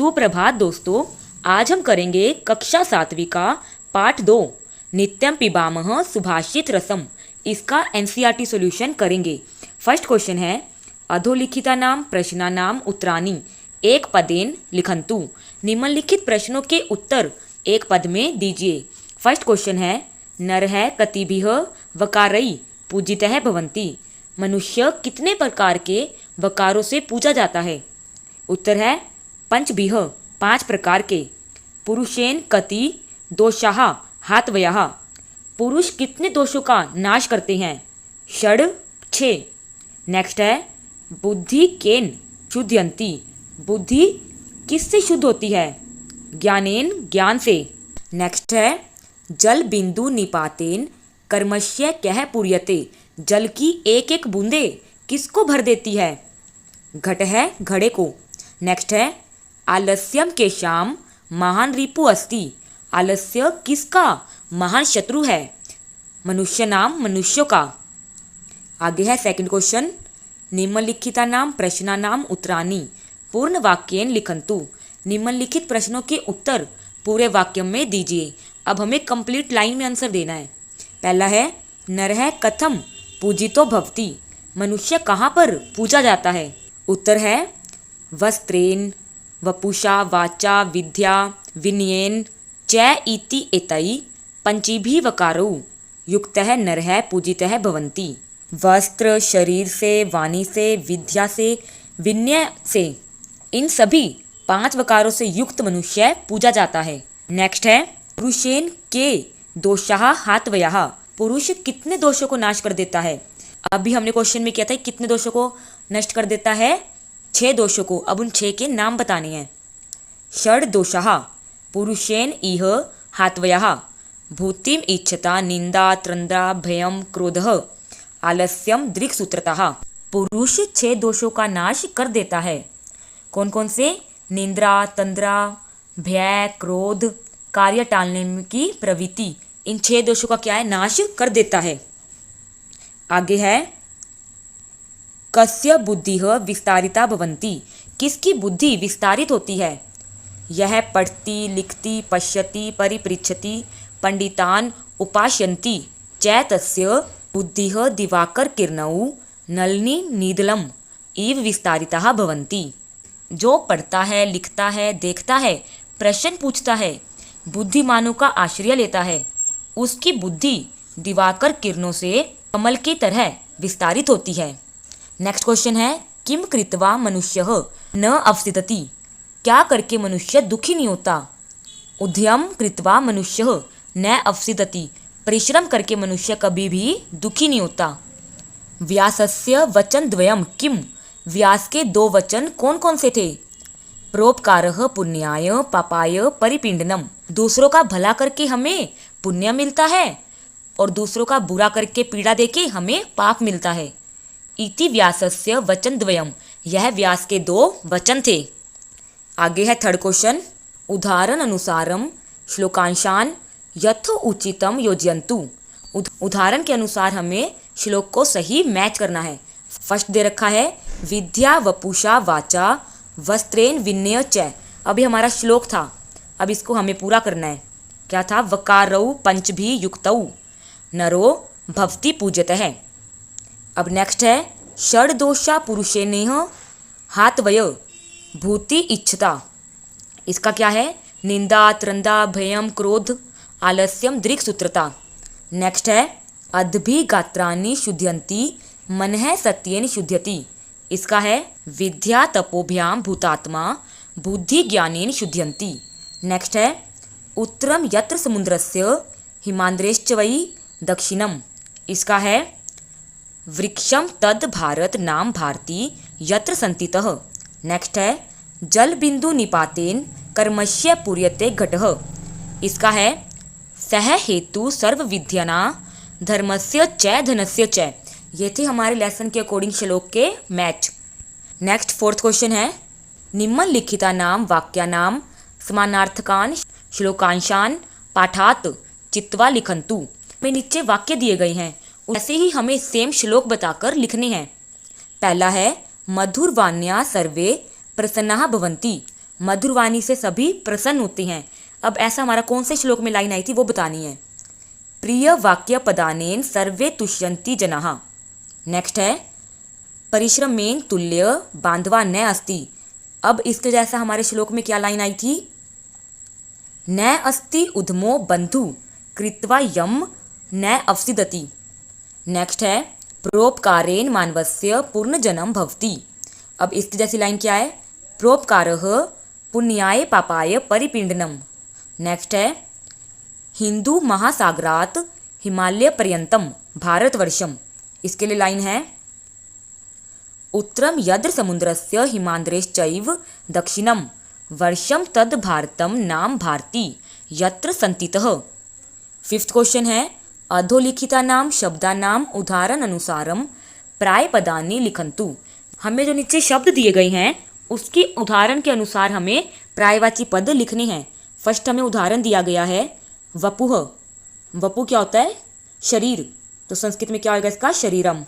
सुप्रभात दोस्तों, आज हम करेंगे कक्षा 7वीं का पाठ 2 नित्यम पिबामः सुभाषित रसम। इसका एनसीईआरटी सॉल्यूशन करेंगे। फर्स्ट क्वेश्चन है अधोलिखितानां प्रश्नानां उत्तराणि एक पदेन लिखन्तु। निम्नलिखित प्रश्नों के उत्तर एक पद में दीजिए। फर्स्ट क्वेश्चन है नरः कतिभिः वकारैः पूजितः भवन्ति। मनुष्य कितने प्रकार के वकारों से पूजा जाता है? उत्तर है पंचभिः 5 प्रकार के। पुरुषेन कति दोषाः हात्वयः। पुरुष कितने दोषों का नाश करते हैं? षड 6। नेक्स्ट है बुद्धि केन शुद्धयन्ति। बुद्धि किससे शुद्ध होती है? ज्ञानेन ज्ञान से। नेक्स्ट है जल बिंदु निपातेन कर्मस्य कः पूर्यते। जल की एक एक बूंदे किसको भर देती है? घट है घड़े को। नेक्स्ट है आलस्यम केषाम महान रिपु अस्ति। आलस्य किसका महान शत्रु है? मनुष्य नाम मनुष्यों का। आगे है सेकंड क्वेश्चन निम्नलिखितानां प्रश्नानां उत्तराणि पूर्ण वाक्येन लिखन्तु। निम्नलिखित प्रश्नों के उत्तर पूरे वाक्य में दीजिए। अब हमें कंप्लीट लाइन में आंसर देना है। पहला है नरः कथम पूजितो भवति। मनुष्य कहाँ पर पूजा जाता है? उत्तर है वस्त्रेण वपुषा वाचा विद्या विनयेन च इति एतैः पंचभिः वकारौ युक्तः नरः पूजितः भवन्ति। वस्त्र शरीर से, वाणी से, विद्या से, विनय से, इन सभी 5 वकारों से युक्त मनुष्य पूजा जाता है। नेक्स्ट है पुरुषेन के दोषाः हात्वयः। पुरुष कितने दोषों को नाश कर देता है? अभी हमने क्वेश्चन में किया था कितने दोषों को नष्ट कर देता है? 6 दोषों को। अब उन 6 के नाम बताने हैं। षड दोषाः पुरुषेन इह हात्वयः। भूतिम इच्छता निंदा त्रंद्रा भयम क्रोधः आलस्यम दृक्सूत्रतः। पुरुष 6 दोषों का नाश कर देता है। कौन कौन से? निंद्रा, तंद्रा, भय, क्रोध, कार्य टालने की प्रवृत्ति। इन 6 दोषों का क्या है? नाश कर देता है। आगे है कस्य बुद्धिः विस्तारिता भवन्ति। किसकी बुद्धि विस्तारित होती है? यह पढ़ती लिखती पश्यति परिपृच्छति पंडितान उपास्यन्ति च तस्य बुद्धिः दिवाकर किरणौ नलिनी नीदलम इव विस्तारिताः भवन्ति। जो पढ़ता है, लिखता है, देखता है, प्रश्न पूछता है, बुद्धिमानों का आश्रय लेता है, उसकी बुद्धि दिवाकर किरणों से कमल की तरह विस्तारित होती है। नेक्स्ट क्वेश्चन है किम कृत्वा मनुष्यः न अवसितति। क्या करके मनुष्य दुखी नहीं होता? उद्यम कृत्वा मनुष्यः न अवसितति। परिश्रम करके मनुष्य कभी भी दुखी नहीं होता। व्यासस्य वचन द्वयम किम। व्यास के 2 वचन कौन कौन से थे? परोपकारः पुण्याय पापाय परिपिंडनम। दूसरों का भला करके हमें पुण्य मिलता है और दूसरों का बुरा करके पीड़ा देके हमें पाप मिलता है। इति व्यासस्य वचन द्वयम। यह व्यास के 2 वचन थे। आगे है थर्ड क्वेश्चन उदाहरण अनुसारम श्लोकांशान यथ उचितम योजयन्तु। उदाहरण के अनुसार हमें श्लोक को सही मैच करना है। फर्स्ट दे रखा है विद्या वपुषा वाचा वस्त्रेण विनय च। अभी हमारा श्लोक था, अब इसको हमें पूरा करना है। क्या था? वकारौ पंचभिः युक्तौ नरो भवति पूजतः। अब नेक्स्ट है षड दोषा पुरुषेनेह हात्वय भूति इच्छता। इसका क्या है? निंदा त्रंदा भयम क्रोध आलस्यम दृक्सूत्रता। नेक्स्ट है अद्भि गात्राणि शुद्धयन्ति मनः सत्येन शुध्यति। इसका है विद्या तपोभ्याम भूतात्मा बुद्धि ज्ञानेन शुद्धयन्ति। नेक्स्ट है उत्तरम यत्र समुद्रस्य हिमान्द्रेश्च वै दक्षिणम। इसका है वृक्षम तद भारत नाम भारती यत्र संतितः। नेक्स्ट है जल बिंदु निपातेन कर्मस्य पूर्यते घटः। इसका है सह हेतु सर्व विद्यना धर्मस्य च धनस्य च। ये थे हमारे लेसन के अकॉर्डिंग श्लोक के मैच। नेक्स्ट फोर्थ क्वेश्चन है निम्नलिखितानां वाक्यानां समानार्थकान् श्लोकांशान पाठात् चित्वा लिखन्तु। में नीचे वाक्य दिए गए हैं, ऐसे ही हमें सेम श्लोक बताकर लिखने हैं। पहला है मधुरवाण्या सर्वे प्रसन्नाः भवन्ति। मधुरवाणी से सभी प्रसन्न होते हैं। अब ऐसा हमारा कौन से श्लोक में लाइन आई थी वो बतानी है। प्रिय वाक्य पदानेन सर्वे तुष्यन्ति जनाः। नेक्स्ट है परिश्रमेन तुल्य बांधवा न अस्ति। अब इसके जैसा हमारे श्लोक में क्या लाइन आई थी, न अस्ति उद्यमो बंधु कृत्वा यम न अवसिदति। नेक्स्ट है प्रोपकारेण मानवस्य पूर्णजन्म भवति। अब इसकी जैसी लाइन क्या है, प्रोपकारः पुण्याय पापाय परिपीडनम। नेक्स्ट है हिंदू महासागरात हिमालय पर्यंतम भारतवर्षम। इसके लिए लाइन है उत्तरम यद्र समुद्रस्य हिमांद्रेश्चैव दक्षिणम वर्षम तद भारतम नाम भारती यत्र संतितः। फिफ्थ क्वेश्चन है अधोलिखितानाम शब्दानाम उदाहरण अनुसारम प्राय पदानि लिखन्तु। हमें जो नीचे शब्द दिए गए हैं उसकी उदाहरण के अनुसार हमें प्रायवाची पद लिखने हैं। फर्स्ट हमें उदाहरण दिया गया है वपुः। वपु क्या होता है, शरीर, तो संस्कृत में क्या होगा इसका, शरीरम।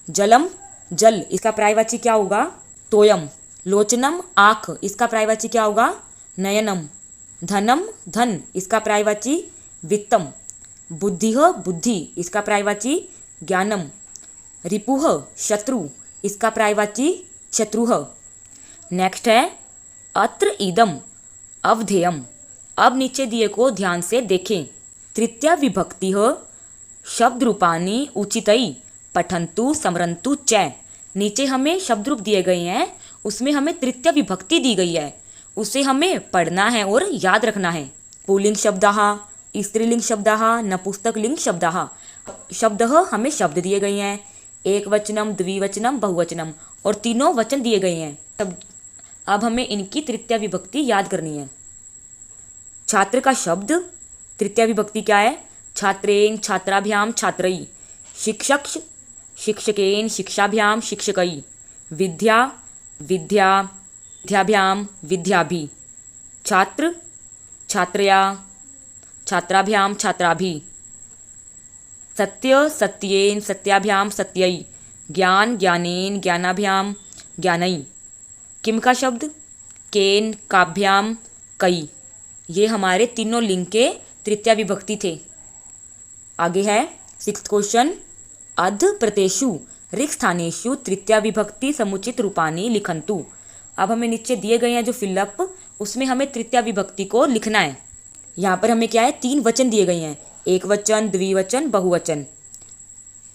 जलम जल, इसका प्रायवाची क्या होगा, तोयम। लोचनम आँख, इसका प्रायवाची क्या होगा, नयनम। धनम धन, इसका प्रायवाची वित्तम। बुद्धिः बुद्धि, इसका प्रायवाची ज्ञानम। रिपुः शत्रु, इसका प्रायवाची शत्रुः। नेक्स्ट है अत्र इदम अवधेयम। अब नीचे दिए को ध्यान से देखें। तृतीया विभक्तिः शब्द रूपानी उचितई पठन्तु स्मरन्तु च। नीचे हमें शब्द रूप दिए गए हैं, उसमें हमें तृतीय विभक्ति दी गई है, उसे हमें पढ़ना है और याद रखना है। पुल्लिंग शब्दाः, स्त्रीलिंग शब्दाः, नपुंसकलिंग शब्दाः। शब्दः हमें शब्द दिए गए हैं, एक वचनम द्विवचनम बहुवचनम, और तीनों वचन दिए गए हैं। अब हमें इनकी तृतीय विभक्ति याद करनी है। छात्र का शब्द तृतीय विभक्ति क्या है, छात्रेण छात्राभ्याम छात्रई। शिक्षक शिक्षकेन शिक्षाभ्याम शिक्षकई। विद्या विद्या विद्याभ्याम विद्याभि। छात्र छात्रया छात्राभ्याम छात्राभि। सत्य सत्येन सत्याभ्याम सत्यई। ज्ञान ज्ञानेन ज्ञानाभ्याम ज्ञानई। किम का शब्द केन काभ्याम कई। ये हमारे तीनों लिंग के तृतीय विभक्ति थे। आगे है सिक्स्थ क्वेश्चन अध प्रतेषु ऋक् स्थानेषु तृतीया विभक्ति समुचित रूपानी लिखन्तु। अब हमें नीचे दिए गए हैं जो फिलअप, उसमें हमें तृतीया विभक्ति को लिखना है। यहाँ पर हमें क्या है, तीन वचन दिए गए हैं, एक वचन द्विवचन बहुवचन।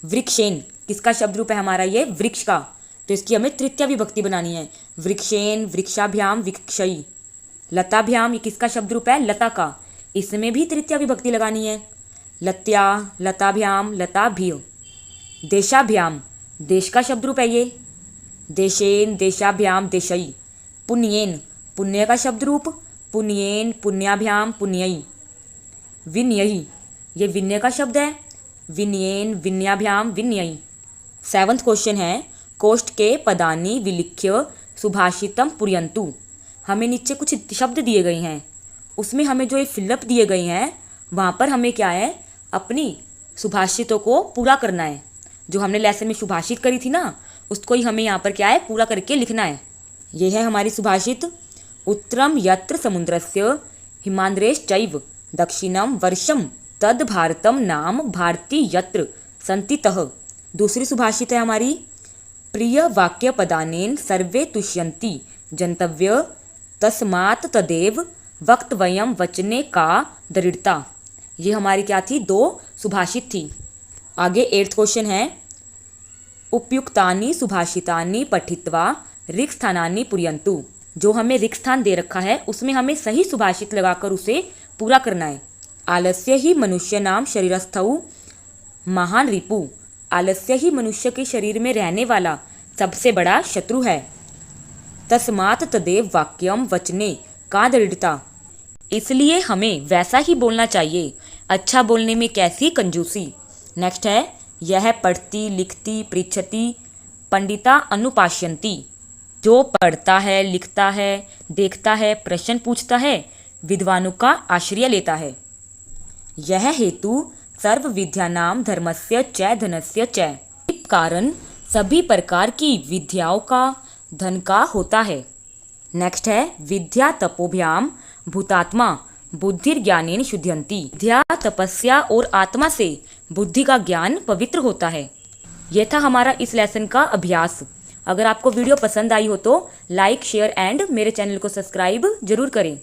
वृक्षेन, किसका शब्द रूप है हमारा ये, वृक्ष का, तो इसकी हमें तृतीया विभक्ति बनानी है। वृक्षेन वृक्षाभ्याम वृक्षई। लताभ्याम, ये किसका शब्द रूप है, लता का, इसमें भी तृतीया विभक्ति लगानी है। लत्या लताभ्याम लताभ्य। देशाभ्याम, देश का शब्द रूप है ये, देशेन देशाभ्याम देशई। पुण्येन, पुण्य का शब्द रूप, पुण्येन पुण्याभ्याम पुण्यई। विनयई, ये विनय का शब्द है, विनयेन विनयाभ्याम विनयई। सेवंथ क्वेश्चन है कोष्ठ के पदानि विलिख्य सुभाषितम पुर्यन्तु। हमें नीचे कुछ शब्द दिए गए हैं, उसमें हमें जो ये फिलअप दिए गए हैं वहाँ पर हमें क्या है, अपनी सुभाषितों को पूरा करना है। जो हमने लेसन में सुभाषित करी थी ना, उसको ही हमें यहाँ पर क्या है, पूरा करके लिखना है। ये है हमारी सुभाषित। उत्तरम यत्र समुद्रस्य हिमांद्रेश्चैव दक्षिणम वर्षम तद भारतम नाम भारती यत्र संतितः। दूसरी सुभाषित है हमारी प्रिय वाक्य पदानेन सर्वे तुष्यन्ति जन्तव्य तस्मात् तदेव वक्तव्यम वचने का दृढ़ता। ये हमारी क्या थी, दो सुभाषित थी। आगे एट्थ क्वेश्चन है उपयुक्तानि सुभाषितानि पठित्वा ऋक् स्थानानि पुर्यन्तु। जो हमें ऋक् स्थान दे रखा है उसमें हमें सही सुभाषित लगाकर उसे पूरा करना है। आलस्य ही मनुष्य नाम शरीरस्थौ महान रिपु। आलस्य ही मनुष्य के शरीर में रहने वाला सबसे बड़ा शत्रु है। तस्मात् तदेव वाक्यम वचने का दृढ़ता। इसलिए हमें वैसा ही बोलना चाहिए। अच्छा बोलने में कैसी कंजूसी। नेक्स्ट है यह पढ़ती लिखती पृच्छति पंडिता अनुपाश्यन्ति। जो पढ़ता है लिखता है देखता है प्रश्न पूछता है विद्वानों का आश्रय लेता है। यह हेतु सर्व विद्यानाम धर्मस्य च धनस्य च। कारण सभी प्रकार की विद्याओं का धन का होता है। नेक्स्ट है विद्या तपोभ्याम भूतात्मा बुद्धिर्ज्ञानेन शुध्यन्ति। विद्या तपस्या और आत्मा से बुद्धि का ज्ञान पवित्र होता है। यह था हमारा इस लेसन का अभ्यास। अगर आपको वीडियो पसंद आई हो तो लाइक शेयर एंड मेरे चैनल को सब्सक्राइब जरूर करें।